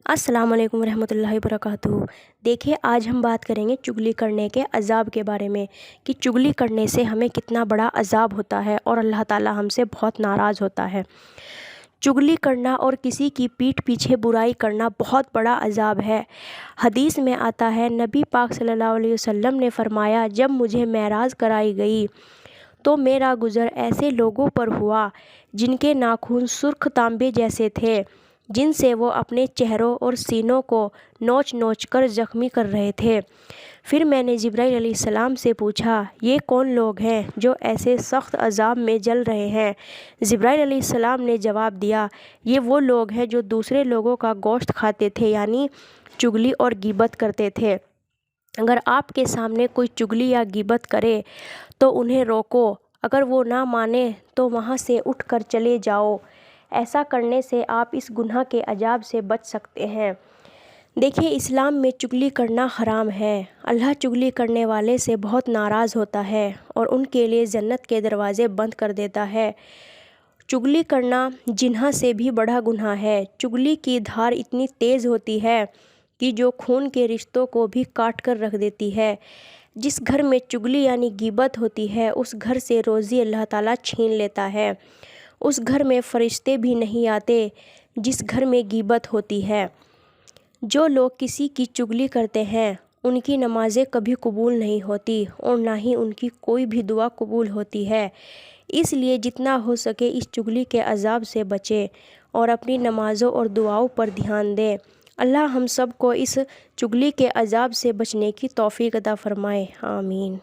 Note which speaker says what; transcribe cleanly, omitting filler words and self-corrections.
Speaker 1: السلام علیکم ورحمۃ اللہ وبرکاتہ۔ دیکھیے آج ہم بات کریں گے چغلی کرنے کے عذاب کے بارے میں کہ چغلی کرنے سے ہمیں کتنا بڑا عذاب ہوتا ہے اور اللہ تعالیٰ ہم سے بہت ناراض ہوتا ہے۔ چغلی کرنا اور کسی کی پیٹھ پیچھے برائی کرنا بہت بڑا عذاب ہے۔ حدیث میں آتا ہے، نبی پاک صلی اللہ علیہ وسلم نے فرمایا، جب مجھے معراج کرائی گئی تو میرا گزر ایسے لوگوں پر ہوا جن کے ناخن سرخ تانبے جیسے تھے، جن سے وہ اپنے چہروں اور سینوں کو نوچ نوچ کر زخمی کر رہے تھے۔ پھر میں نے جبرائیل علیہ السلام سے پوچھا، یہ کون لوگ ہیں جو ایسے سخت عذاب میں جل رہے ہیں؟ جبرائیل علیہ السلام نے جواب دیا، یہ وہ لوگ ہیں جو دوسرے لوگوں کا گوشت کھاتے تھے، یعنی چغلی اور غیبت کرتے تھے۔ اگر آپ کے سامنے کوئی چغلی یا غیبت کرے تو انہیں روکو، اگر وہ نہ مانے تو وہاں سے اٹھ کر چلے جاؤ۔ ایسا کرنے سے آپ اس گناہ کے عذاب سے بچ سکتے ہیں۔ دیکھیے اسلام میں چغلی کرنا حرام ہے۔ اللہ چغلی کرنے والے سے بہت ناراض ہوتا ہے اور ان کے لیے جنت کے دروازے بند کر دیتا ہے۔ چغلی کرنا زنا سے بھی بڑا گناہ ہے۔ چغلی کی دھار اتنی تیز ہوتی ہے کہ جو خون کے رشتوں کو بھی کاٹ کر رکھ دیتی ہے۔ جس گھر میں چغلی یعنی غیبت ہوتی ہے اس گھر سے روزی اللہ تعالیٰ چھین لیتا ہے۔ اس گھر میں فرشتے بھی نہیں آتے جس گھر میں غیبت ہوتی ہے۔ جو لوگ کسی کی چغلی کرتے ہیں ان کی نمازیں کبھی قبول نہیں ہوتی اور نہ ہی ان کی کوئی بھی دعا قبول ہوتی ہے۔ اس لیے جتنا ہو سکے اس چغلی کے عذاب سے بچیں اور اپنی نمازوں اور دعاؤں پر دھیان دیں۔ اللہ ہم سب کو اس چغلی کے عذاب سے بچنے کی توفیق عطا فرمائے، آمین۔